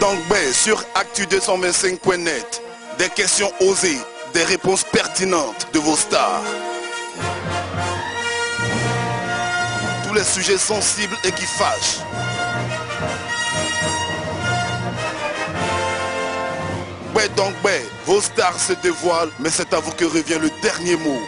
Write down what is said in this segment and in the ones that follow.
Donc sur actu225.net, des questions osées, des réponses pertinentes de vos stars. Tous les sujets sensibles et qui fâchent. Donc vos stars se dévoilent, mais c'est à vous que revient le dernier mot.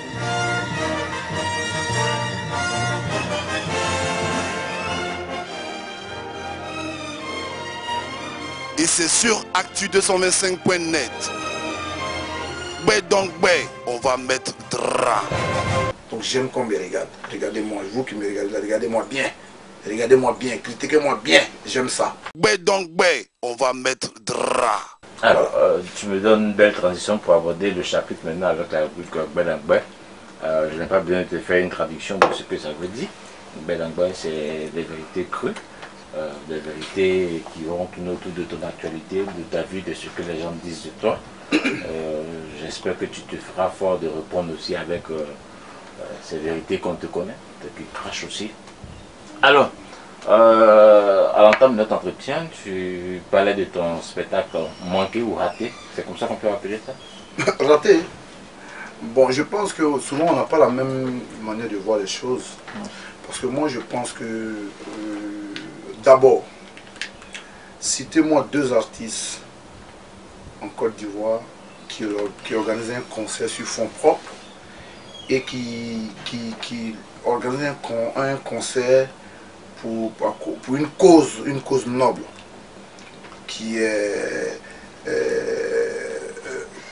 Et c'est sur actu225.net. Donc on va mettre drap. Donc j'aime qu'on me regarde. Regardez-moi, vous qui me regardez, regardez-moi bien. Regardez-moi bien, critiquez-moi bien. J'aime ça. Donc on va mettre drap. Alors, tu me donnes une belle transition pour aborder le chapitre maintenant avec la rubrique Gbedangbe. Je n'ai pas besoin de te faire une traduction de ce que ça veut dire. Gbedangbe, c'est des vérités crues, des vérités qui vont tourner autour de ton actualité, de ta vie, de ce que les gens disent de toi. J'espère que tu te feras fort de répondre aussi avec ces vérités qu'on te connaît, qui crachent aussi. Alors, à l'entame de notre entretien, tu parlais de ton spectacle manqué ou raté. C'est comme ça qu'on peut appeler ça? Raté? Bon, je pense que souvent on n'a pas la même manière de voir les choses. Parce que moi je pense que d'abord, citez-moi 2 artistes en Côte d'Ivoire qui organisaient un concert sur fonds propres et qui organisaient un concert pour une cause noble qui est,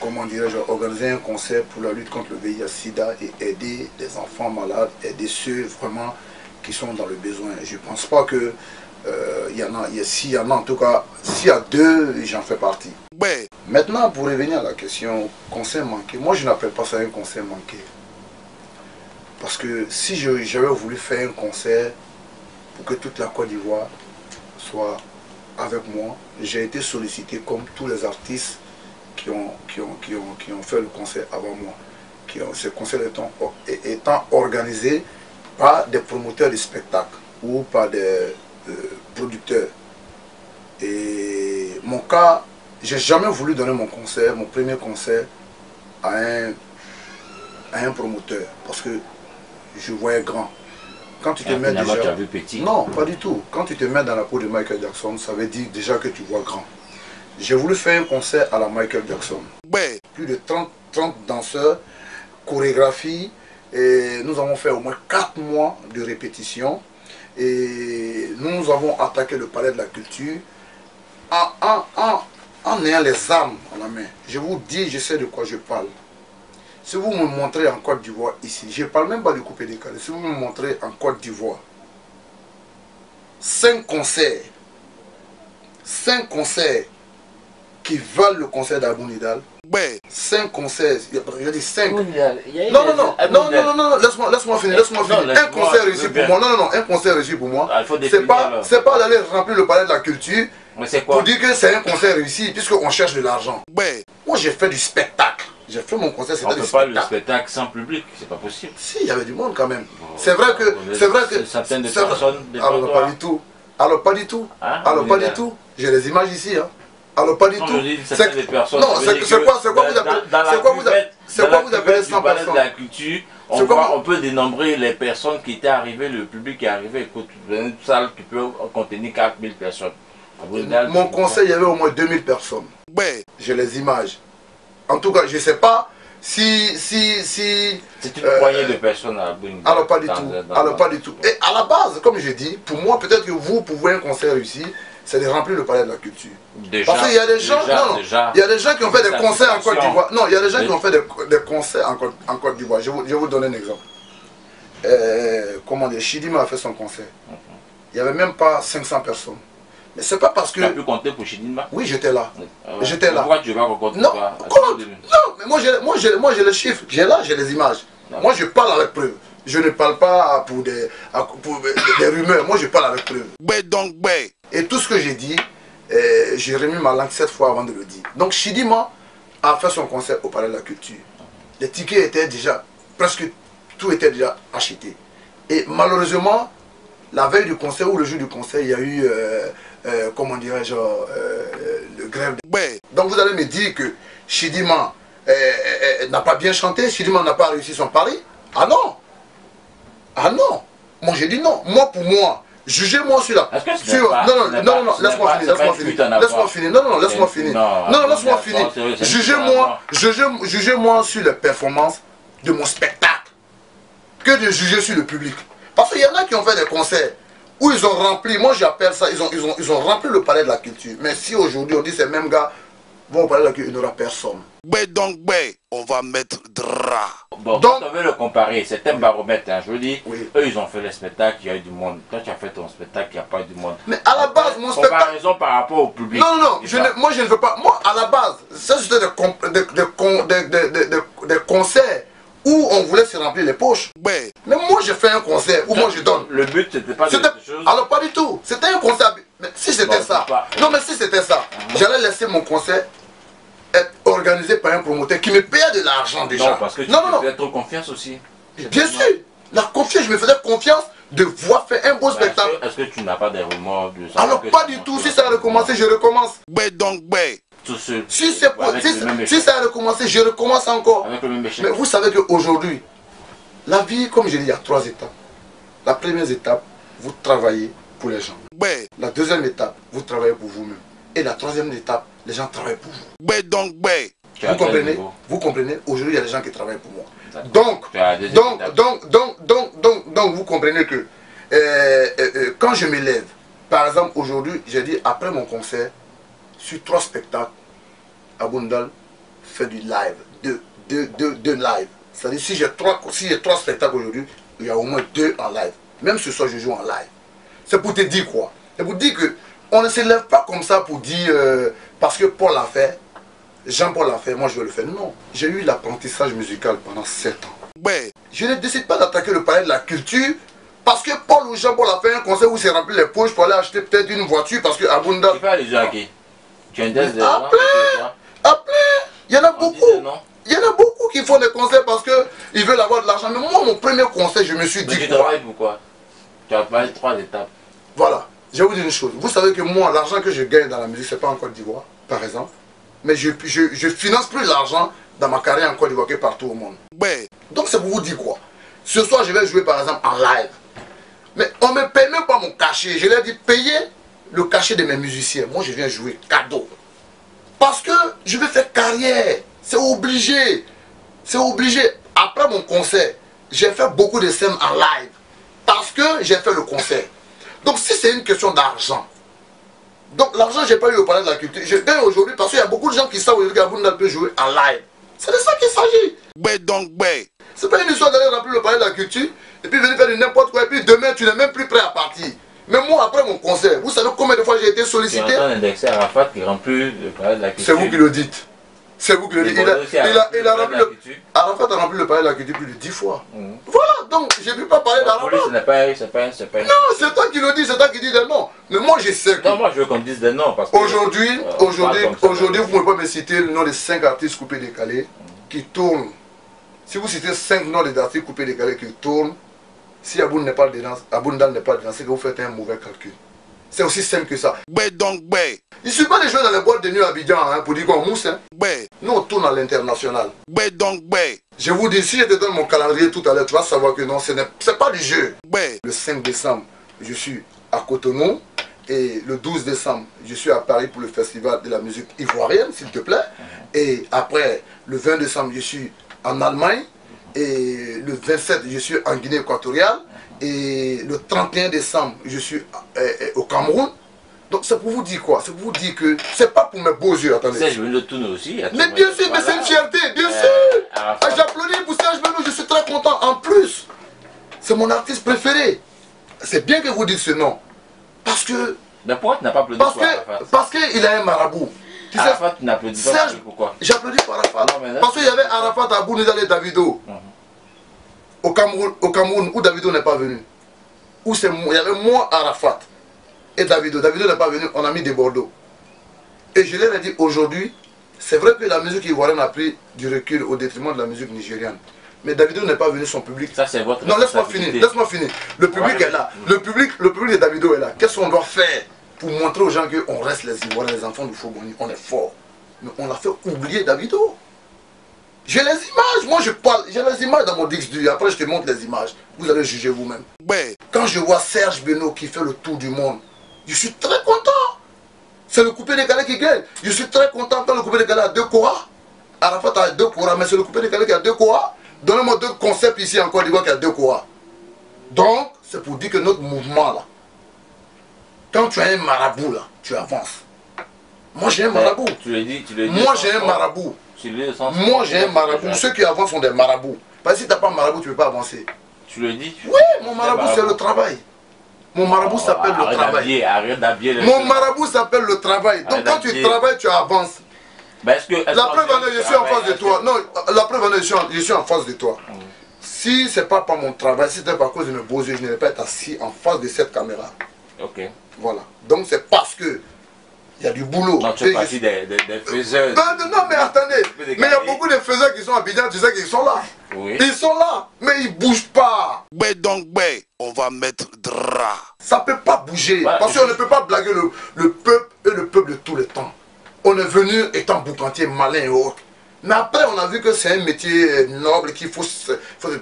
comment dirais-je, organiser un concert pour la lutte contre le VIH-Sida et aider des enfants malades, aider ceux vraiment qui sont dans le besoin. Je ne pense pas que s'il y en a en tout cas, s'il y a 2, j'en fais partie. Maintenant, pour revenir à la question concert manqué, moi je n'appelle pas ça un concert manqué. Parce que si j'avais voulu faire un concert pour que toute la Côte d'Ivoire soit avec moi, j'ai été sollicité comme tous les artistes qui ont fait le concert avant moi. Ce concert étant organisé par des promoteurs de spectacles ou par des producteurs. Et mon cas, j'ai jamais voulu donner mon premier concert à un promoteur parce que je voyais grand. Quand tu te mets déjà... tu as vu petit. Non, pas du tout. Quand tu te mets dans la peau de Michael Jackson, ça veut dire déjà que tu vois grand. J'ai voulu faire un concert à la Michael Jackson. Plus de 30 danseurs, chorégraphie, et nous avons fait au moins 4 mois de répétition. Et nous avons attaqué le palais de la culture en ayant les armes à la main. Je vous dis, je sais de quoi je parle. Si vous me montrez en Côte d'Ivoire ici, je ne parle même pas de couper décalé, si vous me montrez en Côte d'Ivoire 5 concerts qui valent le concert d'Abou Nidal, 5 concerts, je dis 5. Non, laisse-moi finir. Un concert réussi pour moi, un concert réussi pour moi, c'est pas d'aller remplir le palais de la culture pour dire que c'est un concert réussi, puisqu'on cherche de l'argent. Moi j'ai fait du spectacle. J'ai fait mon concert, c'était du spectacle. On ne peut pas le spectacle sans public, c'est pas possible. Si, il y avait du monde quand même. C'est vrai que... Certaines personnes... Alors pas du tout. Alors pas du tout. J'ai les images ici. Alors pas du tout. C'est quoi vous appelez 100 personnes? De la culture, on peut dénombrer les personnes qui étaient arrivées, le public qui est arrivé. Écoute, une salle qui peut contenir 4000 personnes. Mon concert, il y avait au moins 2000 personnes. J'ai les images. En tout cas, je ne sais pas si... C'est une poignée de personnes à Bouygues. Alors pas du tout. Alors pas du tout. Et à la base, comme je dis, pour moi, peut-être que vous pouvez un concert réussi, c'est de remplir le palais de la culture. Déjà, parce qu'il y a des gens, il y a des gens qui ont fait des concerts en Côte d'Ivoire. Non, il y a des gens qui ont fait des concerts en Côte d'Ivoire. Je vais vous donner un exemple. Comment dire, Chidima a fait son concert. Il n'y avait même pas 500 personnes. Mais c'est pas parce que... Tu as pu compter pour Chidima? Oui, j'étais là. J'étais là. Pourquoi tu vas compter? Non, mais moi j'ai les chiffres, j'ai les images. Moi je parle avec preuve. Je ne parle pas pour des rumeurs, moi je parle avec preuve. Et tout ce que j'ai dit, j'ai remis ma langue 7 fois avant de le dire. Donc Chidima a fait son concert au Palais de la Culture. Les tickets étaient déjà, presque tout était déjà acheté. Et malheureusement, la veille du concert ou le jour du concert, il y a eu, comment dirais-je, grève. Donc vous allez me dire que Chidima n'a pas bien chanté, Chidima n'a pas réussi son pari. Ah non! Ah non! Moi j'ai dit non. Moi pour moi, jugez-moi sur la... Non, laisse-moi finir. Non, laisse-moi finir. Jugez-moi sur les performances de mon spectacle que de juger sur le public. Parce qu'il y en a qui ont fait des concerts où ils ont rempli, moi j'appelle ça, ils ont rempli le palais de la culture. Mais si aujourd'hui on dit ces mêmes gars vont au palais de la culture, il n'y aura personne. Donc, on va mettre drap. Bon, donc, on veut le comparer, c'est un baromètre, hein, je veux dire, oui. Eux ils ont fait le spectacle, il y a eu du monde. Toi tu as fait ton spectacle, il n'y a pas eu du monde. Mais à la base, mon spectacle... Comparaison par rapport au public. Non, moi je ne veux pas... Moi, à la base, ça c'était des concerts où on voulait se remplir les poches. Mais moi j'ai fait un concert où moi je donne. Le but c'était pas de chose. Alors pas du tout. C'était un concert. Mais si c'était ça. Non mais si c'était ça, j'allais laisser mon concert être organisé par un promoteur qui me payait de l'argent déjà. Non, parce que tu me fais trop confiance aussi. Bien sûr. La confiance, je me faisais confiance de voir faire un beau spectacle. Est-ce que tu n'as pas des remords de ça? Alors pas du tout. Si ça a recommencé, je recommence. Si ça a recommencé, je recommence encore. Avec le même échec. Mais vous savez qu'aujourd'hui, la vie, comme je l'ai dit, il y a 3 étapes. La première étape, vous travaillez pour les gens. La deuxième étape, vous travaillez pour vous-même. Et la troisième étape, les gens travaillent pour vous. Vous comprenez? Aujourd'hui, il y a des gens qui travaillent pour moi. Donc, vous comprenez que quand je me lève, par exemple, aujourd'hui, j'ai dit, après mon concert, sur 3 spectacles, Aboundal fait du live, deux live. C'est-à-dire, si j'ai 3 spectacles aujourd'hui, il y a au moins 2 en live. Même ce soir, je joue en live. C'est pour te dire quoi? C'est pour dire que on ne se lève pas comme ça pour dire parce que Paul l'a fait, Jean-Paul l'a fait, moi je vais le faire. Non, j'ai eu l'apprentissage musical pendant 7 ans. Je ne décide pas d'attaquer le palais de la culture parce que Paul ou Jean-Paul a fait un concert où il s'est rempli les poches pour aller acheter peut-être une voiture parce que Aboundal... Tu fais allusion à qui? Tu as un test de... Après, il y en a beaucoup. Il y en a beaucoup qui font des concerts parce qu'ils veulent avoir de l'argent. Mais moi, mon premier concert, je me suis dit... Mais tu travailles pourquoi? Tu as parlé de 3 étapes. Voilà. Je vais vous dire une chose. Vous savez que moi, l'argent que je gagne dans la musique, ce n'est pas en Côte d'Ivoire, par exemple. Mais je finance plus l'argent dans ma carrière en Côte d'Ivoire que partout au monde. Donc c'est pour vous dire quoi? Ce soir, je vais jouer par exemple en live. Mais on ne me paye même pas mon cachet. Je leur ai dit, payez le cachet de mes musiciens. Moi, je viens jouer cadeau. Parce que je vais faire carrière. C'est obligé. C'est obligé. Après mon concert, j'ai fait beaucoup de scènes en live. Parce que j'ai fait le concert. Donc si c'est une question d'argent, donc l'argent j'ai pas eu au palais de la culture, je gagne aujourd'hui parce qu'il y a beaucoup de gens qui savent aujourd'hui qu'Aboundal peut jouer en live. C'est de ça qu'il s'agit. C'est pas une histoire d'aller remplir le palais de la culture et puis venir faire du n'importe quoi et puis demain tu n'es même plus prêt à partir. Mais moi après mon concert, vous savez combien de fois j'ai été sollicité? Tu entends indexer Arafat qui remplit le palais de la culture. C'est vous qui le dites. C'est vous qui le dites. Il a rempli Arafat a rempli le palais de la culture plus de 10 fois. Voilà, donc je ne peux pas parler d'Arafat. Non, c'est toi qui le dis, c'est toi qui dis des noms. Mais moi je sais que... Non, moi je veux qu'on dise des noms parce que... Aujourd'hui, vous ne pouvez pas me citer le nom de 5 artistes coupés décalés qui tournent. Si vous citez 5 noms d'artistes coupés décalés qui tournent, si Aboundal n'est pas dedans, c'est que vous faites un mauvais calcul. C'est aussi simple que ça. Il ne suffit pas de jouer dans les boîtes de nuit à Abidjan pour dire qu'on mousse. Nous on tourne à l'international. Je vous dis, si je te donne mon calendrier tout à l'heure, tu vas savoir que non, ce n'est pas du jeu. Le 5 décembre, je suis à Cotonou. Et le 12 décembre, je suis à Paris pour le festival de la musique ivoirienne, s'il te plaît. Et après, le 20 décembre, je suis en Allemagne. Et le 27, je suis en Guinée équatoriale. Et le 31 décembre, je suis au Cameroun. Donc c'est pour vous dire quoi? C'est pour vous dire que c'est pas pour mes beaux yeux, attendez. Serge Bello tourne aussi. Mais bien sûr, mais c'est une fierté, bien sûr. J'applaudis pour Serge Bello, je suis très content. En plus, c'est mon artiste préféré. C'est bien que vous dites ce nom. Parce que... Mais pourquoi tu n'as pas applaudi pour Arafat? Parce qu'il a un marabout. Tu sais, Arafat, tu n'applaudis pas pourquoi? J'applaudis pour Arafat. Parce qu'il y avait Arafat à Aboundal et Davido. Au Cameroun, où Davido n'est pas venu. Où il y avait moi, Arafat et Davido. Davido n'est pas venu, on a mis des Bordeaux. Et je leur ai dit aujourd'hui, c'est vrai que la musique ivoirienne a pris du recul au détriment de la musique nigériane. Mais Davido n'est pas venu, son public. Ça c'est votre... Non, laisse-moi finir, laisse-moi finir. Le public est là. Le public de Davido est là. Qu'est-ce qu'on doit faire pour montrer aux gens qu'on reste les Ivoiriens, les enfants du Fogoni, on est fort. Mais on l'a fait oublier Davido. J'ai les images, moi je parle, j'ai les images dans mon disque dur, après je te montre les images. Vous allez juger vous-même. Ouais. Quand je vois Serge Beno qui fait le tour du monde, je suis très content. C'est le coupé décalé qui gagne. Je suis très content quand le coupé décalé a 2 Kora. Arafat a 2 Kora, mais c'est le coupé décalé qui a 2 Kora. Donnez-moi 2 concepts ici en Côte d'Ivoire qui a 2 Kora. Donc, c'est pour dire que notre mouvement là, quand tu as un marabout là, tu avances. Moi j'ai un marabout. Tu le dis. Moi j'ai un marabout. Moi j'ai un marabout. Ceux qui avancent sont des marabouts. Parce que si tu n'as pas un marabout, tu ne peux pas avancer. Tu le dis. Oui, mon marabout c'est le travail. Mon marabout s'appelle le travail. Arrête d'habiller le Mon marabout s'appelle le travail. Donc quand tu travailles, tu avances. La preuve en est, je suis en face de toi. Non, la preuve en est, je suis en face de toi. Si ce n'est pas par mon travail, si ce n'est pas à cause de mes beaux yeux, je n'allais pas être assis en face de cette caméra. Ok. Voilà. Donc c'est parce que il y a du boulot. Donc tu fais partie des faiseurs. Non, mais attendez. Mais il y a beaucoup de faiseurs qui sont à Abidjan, tu sais qu'ils sont là. Oui. Ils sont là, mais ils ne bougent pas. Ouais, donc, ouais, on va mettre drap. Ça ne peut pas bouger. Voilà, parce qu'on ne peut pas blaguer le peuple et le peuple de tous les temps. On est venu étant boucantier, malin et autres. Mais après, on a vu que c'est un métier noble qu'il faut se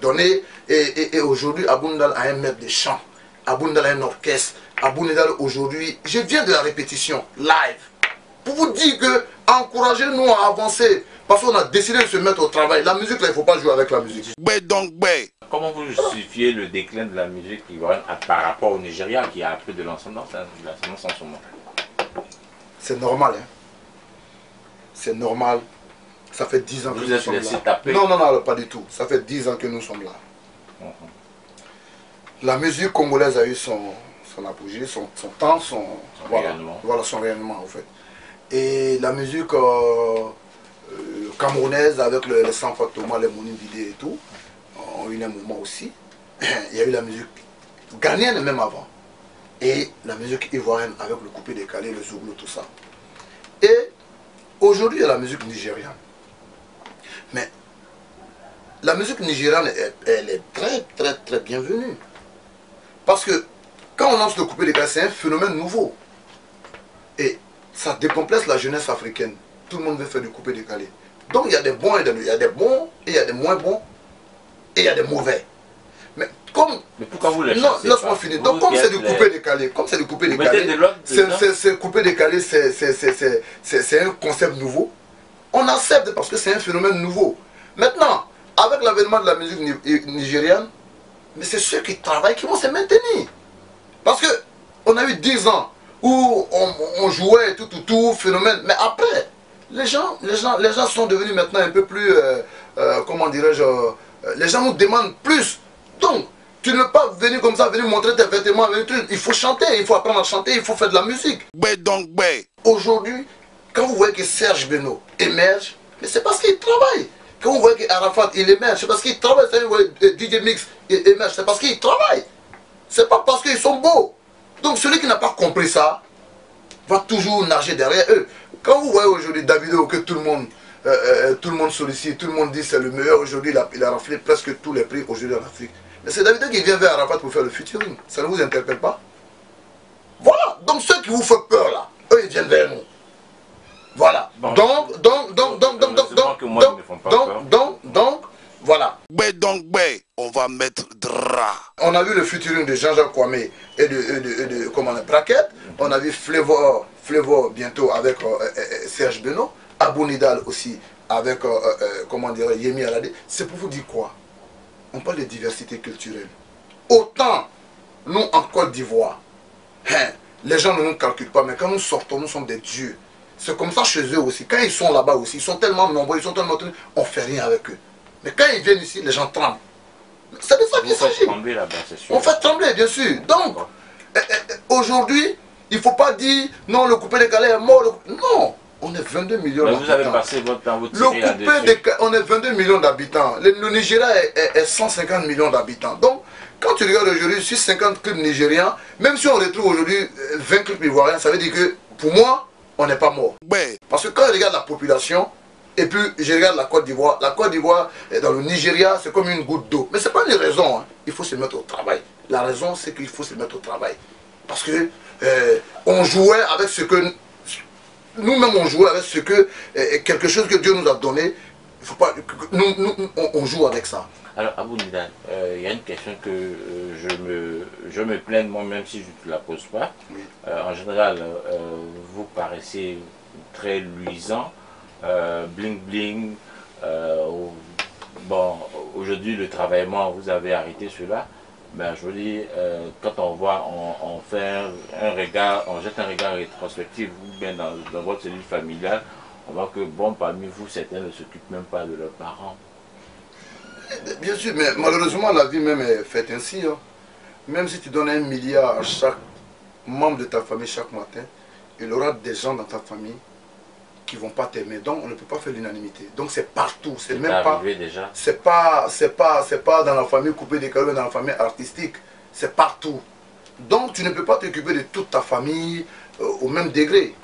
donner. Et aujourd'hui, Aboundal a un maître de chant. Aboundal a un orchestre. Aboundal aujourd'hui, je viens de la répétition, live. Pour vous dire que encouragez-nous à avancer. Parce qu'on a décidé de se mettre au travail. La musique, là, il ne faut pas jouer avec la musique. Ouais, donc, ouais. Comment vous justifiez le déclin de la musique ivoirienne par rapport au Nigeria qui a appris de l'ascendance en ce moment? C'est normal, hein. C'est normal. Ça fait 10 ans que nous sommes là. Taper. Non, non, non, pas du tout. Ça fait 10 ans que nous sommes là. La musique congolaise a eu son apogée, son temps, voilà, son rayonnement en fait. Et la musique camerounaise avec les Sanfa Thomas, les Mounim Vidé et tout, ont eu un moment aussi. Il y a eu la musique ghanéenne même avant. Et la musique ivoirienne avec le coupé décalé, le zouglo, tout ça. Et aujourd'hui, il y a la musique nigériane. Mais la musique nigériane, elle est très, très, très bienvenue. Parce que quand on lance le coupé décalé, c'est un phénomène nouveau. Et ça décomplexe la jeunesse africaine. Tout le monde veut faire du coupé décalé. Donc il y a des bons, il y a des bons, et il y a des moins bons, et il y a des mauvais. Mais comme... Mais pourquoi vous les Non, chassez laisse-moi finir. Donc comme c'est du coupé décalé, c'est coupé décalé, c'est un concept nouveau. On accepte parce que c'est un phénomène nouveau. Maintenant, avec l'avènement de la musique nigériane, mais c'est ceux qui travaillent qui vont se maintenir. Parce que on a eu 10 ans où on jouait tout, phénomène. Mais après, les gens sont devenus maintenant un peu plus, comment dirais-je, les gens nous demandent plus. Donc, tu ne peux pas venir comme ça, venir montrer tes vêtements, il faut chanter, il faut apprendre à chanter, il faut faire de la musique. Ouais, donc, ouais. Aujourd'hui, quand vous voyez que Serge Beno émerge, mais c'est parce qu'il travaille. Quand vous voyez qu'Arafat il émerge, c'est parce qu'il travaille. DJ Mix il émerge, c'est parce qu'il travaille. C'est pas parce qu'ils sont beaux. Donc celui qui n'a pas compris ça va toujours nager derrière eux. Quand vous voyez aujourd'hui Davido que tout le monde sollicite, tout le monde dit c'est le meilleur aujourd'hui, il a raflé presque tous les prix aujourd'hui en Afrique. Mais c'est Davido qui vient vers Arafat pour faire le featuring. Ça ne vous interpelle pas? Voilà. Donc ceux qui vous font peur là, eux ils viennent vers nous. Voilà. Bon, donc, voilà. Ouais, donc, ouais, on va mettre drap. On a vu le featuring de Jean-Jacques Kwame et de comment on a Braquette. On a vu Flavor bientôt avec Serge Beno. Abounidal aussi avec, comment dire, Yemi Alade. C'est pour vous dire quoi? On parle de diversité culturelle. Autant, nous en Côte d'Ivoire, les gens ne nous calculent pas, mais quand nous sortons, nous sommes des dieux. C'est comme ça chez eux aussi. Quand ils sont là-bas aussi, ils sont tellement nombreux, ils sont tellement... On ne fait rien avec eux. Mais quand ils viennent ici, les gens tremblent. C'est de ça qu'il s'agit. On fait trembler, bien sûr. Donc, aujourd'hui, il ne faut pas dire, non, le coupé décalé est mort. Non, on est 22 millions d'habitants. Vous avez passé votre temps, vous tirez là-dessus. On est 22 millions d'habitants. Le Nigeria est 150 millions d'habitants. Donc, quand tu regardes aujourd'hui, sur 50 clubs nigériens, même si on retrouve aujourd'hui 20 clubs ivoiriens, ça veut dire que, pour moi, on n'est pas mort. Ouais. Parce que quand je regarde la population, et puis je regarde la Côte d'Ivoire dans le Nigeria, c'est comme une goutte d'eau. Mais ce n'est pas une raison, hein. Il faut se mettre au travail. La raison, c'est qu'il faut se mettre au travail. Parce que on jouait avec ce que... Nous-mêmes, on jouait avec ce que... quelque chose que Dieu nous a donné. Il faut pas... on joue avec ça. Alors, Abou Nidal, il y a une question que je me plains moi-même si je ne te la pose pas. Oui. En général, vous paraissez très luisant, bling bling. Bon, aujourd'hui, le travaillement, vous avez arrêté cela. Ben, je veux dire, quand on voit, on fait un regard, on jette un regard rétrospectif, ou bien dans votre cellule familiale, on voit que, bon, parmi vous, certains ne s'occupent même pas de leurs parents. Bien sûr, mais malheureusement, la vie même est faite ainsi. Hein. Même si tu donnes 1 milliard à chaque membre de ta famille chaque matin, il y aura des gens dans ta famille qui ne vont pas t'aimer. Donc, on ne peut pas faire l'unanimité. Donc, c'est partout. C'est même pas... déjà. C'est pas dans la famille coupée des carrés, dans la famille artistique. C'est partout. Donc, tu ne peux pas t'occuper de toute ta famille au même degré.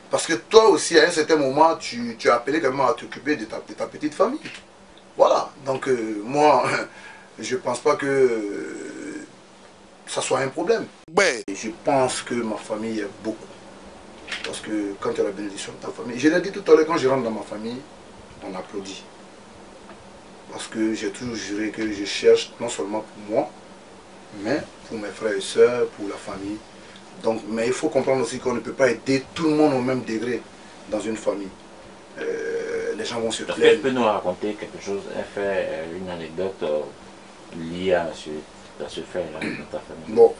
Parce que toi aussi, à un certain moment, tu as appelé quand même à t'occuper de ta petite famille. Voilà. Donc, moi, je ne pense pas que ça soit un problème. Ouais. Et je pense que ma famille est beaucoup. Parce que quand tu as la bénédiction de ta famille, je l'ai dit tout à l'heure, quand je rentre dans ma famille, on applaudit. Parce que j'ai toujours juré que je cherche non seulement pour moi, mais pour mes frères et sœurs, pour la famille. Donc, mais il faut comprendre aussi qu'on ne peut pas aider tout le monde au même degré dans une famille. Les gens vont se plaindre. Est-ce que tu peux nous raconter quelque chose, un fait, une anecdote liée à ce fait-là dans ta famille? Bon,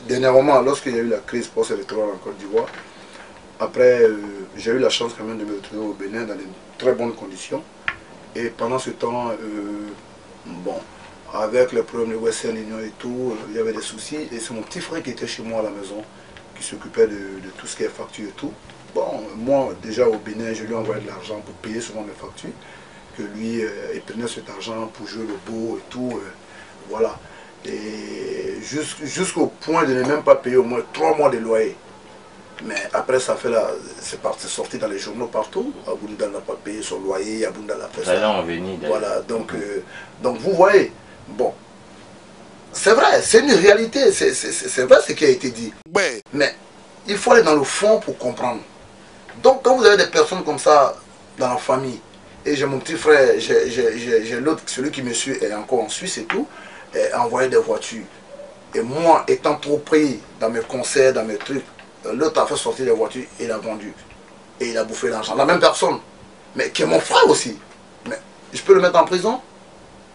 dernièrement, lorsqu'il y a eu la crise post-électorale en Côte d'Ivoire, après, j'ai eu la chance quand même de me retrouver au Bénin dans de très bonnes conditions. Et pendant ce temps, bon, avec les problèmes de Western Union et tout, il y avait des soucis. Et c'est mon petit frère qui était chez moi à la maison, qui s'occupait de tout ce qui est facture et tout. Bon, moi, déjà au Bénin, je lui envoyais de l'argent pour payer souvent mes factures. Que lui, il prenait cet argent pour jouer le beau et tout. Voilà. Et jusqu'au point de ne même pas payer au moins 3 mois de loyer. Mais après, ça fait là, c'est sorti dans les journaux partout. Abou Nidal n'a pas payé son loyer, Abou Nidal n'a pas payé ça. Voilà, donc vous voyez, bon, c'est vrai, c'est une réalité, c'est vrai ce qui a été dit. Ouais. Mais il faut aller dans le fond pour comprendre. Donc quand vous avez des personnes comme ça dans la famille, et j'ai mon petit frère, j'ai l'autre, celui qui me suit est encore en Suisse et tout, et envoyé des voitures. Et moi, étant trop pris dans mes concerts, dans mes trucs, l'autre a fait sortir les voitures et il a vendu. Et il a bouffé l'argent. La même personne, mais qui est mon frère aussi. Mais je peux le mettre en prison?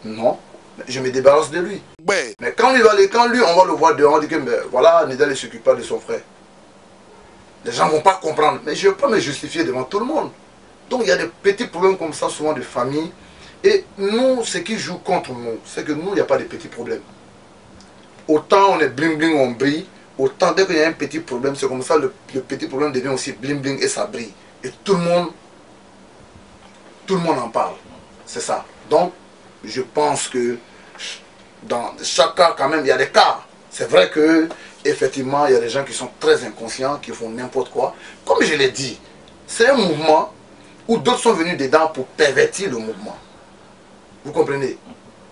Non. Mais je me débarrasse de lui. Ouais. Mais quand lui, on va le voir dehors, on dit que voilà, Nidal ne s'occupe pas de son frère. Les gens ne vont pas comprendre. Mais je ne vais pas me justifier devant tout le monde. Donc il y a des petits problèmes comme ça, souvent de famille. Et nous, ce qui joue contre nous, c'est que nous, il n'y a pas de petits problèmes. Autant on est bling bling, on brille. Autant dès qu'il y a un petit problème, c'est comme ça, le petit problème devient aussi bling bling et ça brille. Et tout le monde en parle. C'est ça. Donc, je pense que dans chaque cas, quand même, il y a des cas. C'est vrai que, effectivement, il y a des gens qui sont très inconscients, qui font n'importe quoi. Comme je l'ai dit, c'est un mouvement où d'autres sont venus dedans pour pervertir le mouvement. Vous comprenez?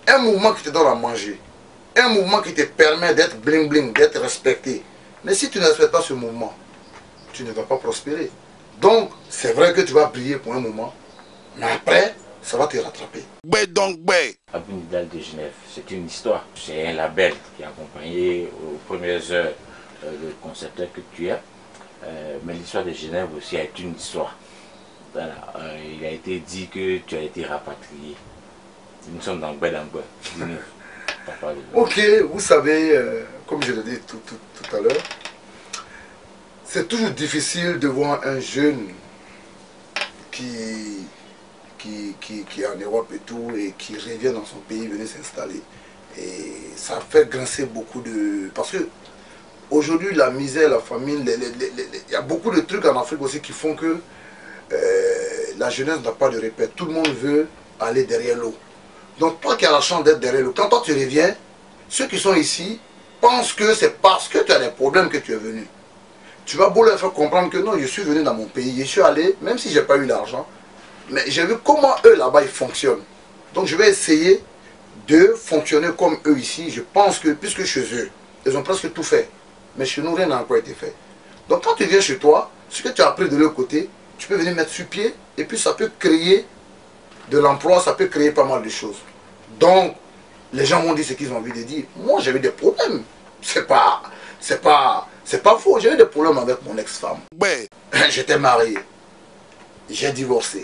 Un mouvement qui te donne à manger. Un mouvement qui te permet d'être bling bling, d'être respecté. Mais si tu ne respectes pas ce mouvement, tu ne vas pas prospérer. Donc, c'est vrai que tu vas briller pour un moment, mais après, ça va te rattraper. Ouais, donc, ouais. Abou Nidal de Genève, c'est une histoire. C'est un label qui a accompagné aux premières heures le concepteur que tu es. Mais l'histoire de Genève aussi est une histoire. Voilà. Il a été dit que tu as été rapatrié. Nous sommes dans Gbedangbe. Ok, vous savez, comme je l'ai dit tout à l'heure, c'est toujours difficile de voir un jeune qui est en Europe et tout, et qui revient dans son pays, venir s'installer. Et ça fait grincer beaucoup de... Parce que aujourd'hui, la misère, la famine, il y a beaucoup de trucs en Afrique aussi qui font que la jeunesse n'a pas de repère. Tout le monde veut aller derrière l'eau. Donc toi qui as la chance d'être derrière l'eau, quand toi tu reviens, ceux qui sont ici pensent que c'est parce que tu as des problèmes que tu es venu. Tu vas beau leur faire comprendre que non, je suis venu dans mon pays, je suis allé, même si je n'ai pas eu l'argent, mais j'ai vu comment eux là-bas ils fonctionnent. Donc je vais essayer de fonctionner comme eux ici. Je pense que, puisque chez eux, ils ont presque tout fait. Mais chez nous, rien n'a encore été fait. Donc quand tu viens chez toi, ce que tu as appris de l'autre côté, tu peux venir mettre sur pied et puis ça peut créer de l'emploi, ça peut créer pas mal de choses. Donc, les gens vont dire ce qu'ils ont envie de dire. Moi, j'ai eu des problèmes. C'est pas faux. J'ai eu des problèmes avec mon ex-femme. Ouais. J'étais marié. J'ai divorcé.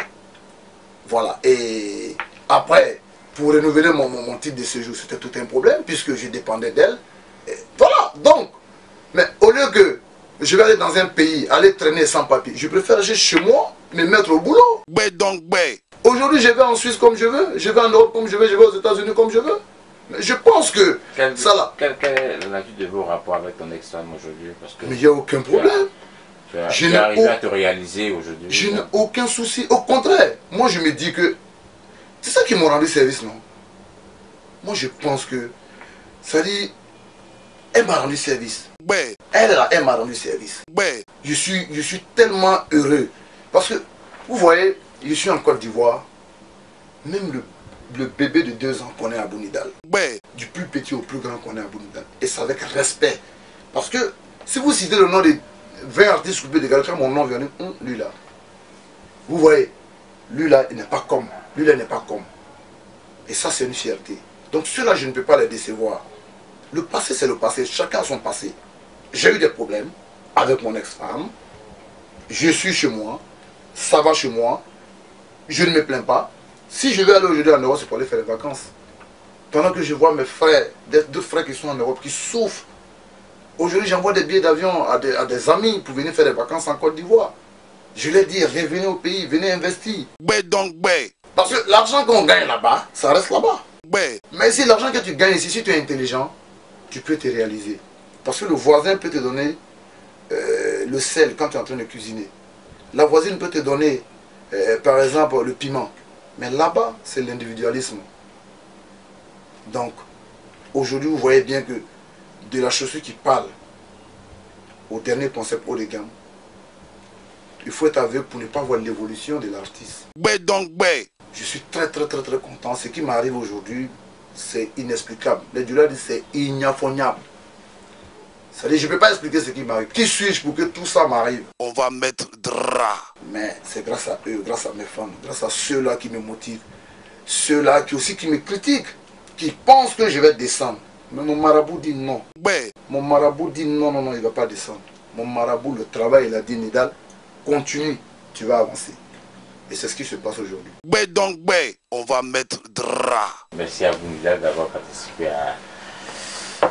Voilà. Et après, pour renouveler mon titre de séjour, c'était tout un problème puisque je dépendais d'elle. Voilà. Donc, mais au lieu que je vais aller dans un pays, aller traîner sans papier, je préfère rester chez moi, me mettre au boulot. Ouais, donc, ouais. Aujourd'hui, je vais en Suisse comme je veux, je vais en Europe comme je veux, je vais aux États-Unis comme je veux. Mais je pense que ça là. Quelle est la nature de vos rapports avec ton ex-femme aujourd'hui? Mais il n'y a aucun problème. Tu es arrivé à te réaliser aujourd'hui? Je n'ai aucun souci. Au contraire, moi je me dis que c'est ça qui m'a rendu service, non? Moi je pense que ça dit, elle m'a rendu service. Ouais. Elle m'a rendu service. Ouais. Je suis tellement heureux. Parce que, vous voyez, je suis en Côte d'Ivoire. Même le bébé de 2 ans qu'on est à Bounidal. Ouais. Du plus petit au plus grand qu'on est à Bounidal. Et c'est avec respect. Parce que si vous citez le nom de 20 artistes coupés de Galata, mon nom vient de lui là. Vous voyez, lui là, il n'est pas comme. Lui là, il n'est pas comme. Et ça, c'est une fierté. Donc ceux-là, je ne peux pas les décevoir. Le passé, c'est le passé. Chacun a son passé. J'ai eu des problèmes avec mon ex-femme. Je suis chez moi. Ça va chez moi. Je ne me plains pas. Si je vais aller aujourd'hui en Europe, c'est pour aller faire les vacances. Pendant que je vois mes frères, d'autres frères qui sont en Europe, qui souffrent. Aujourd'hui, j'envoie des billets d'avion à des amis pour venir faire des vacances en Côte d'Ivoire. Je leur dis, revenez au pays, venez investir. Ouais, donc, ouais. Parce que l'argent qu'on gagne là-bas, ça reste là-bas. Ouais. Mais si l'argent que tu gagnes ici, si tu es intelligent, tu peux te réaliser. Parce que le voisin peut te donner le sel quand tu es en train de cuisiner. La voisine peut te donner, par exemple, le piment. Mais là-bas, c'est l'individualisme. Donc, aujourd'hui, vous voyez bien que de la chaussure qui parle au dernier concept haut de gamme, il faut être aveugle pour ne pas voir l'évolution de l'artiste. Ouais, donc, ouais. Je suis très content. Ce qui m'arrive aujourd'hui, c'est inexplicable. Les Dioula disent c'est ignafognable. C'est-à-dire, je ne peux pas expliquer ce qui m'arrive. Qui suis-je pour que tout ça m'arrive? On va mettre drap. Mais c'est grâce à eux, grâce à mes fans, grâce à ceux-là qui me motivent, ceux-là qui me critiquent, qui pensent que je vais descendre. Mais mon marabout dit non. Ouais. Mon marabout dit non, il ne va pas descendre. Mon marabout, le travail, il a dit Nidal, continue, tu vas avancer. Et c'est ce qui se passe aujourd'hui. Ouais, donc, ouais. On va mettre drap. Merci à vous, Nidal, d'avoir participé à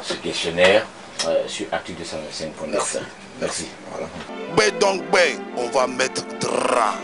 ce questionnaire sur Actu 225. Merci. Merci. Voilà. Ouais, donc, ouais. On va mettre drap.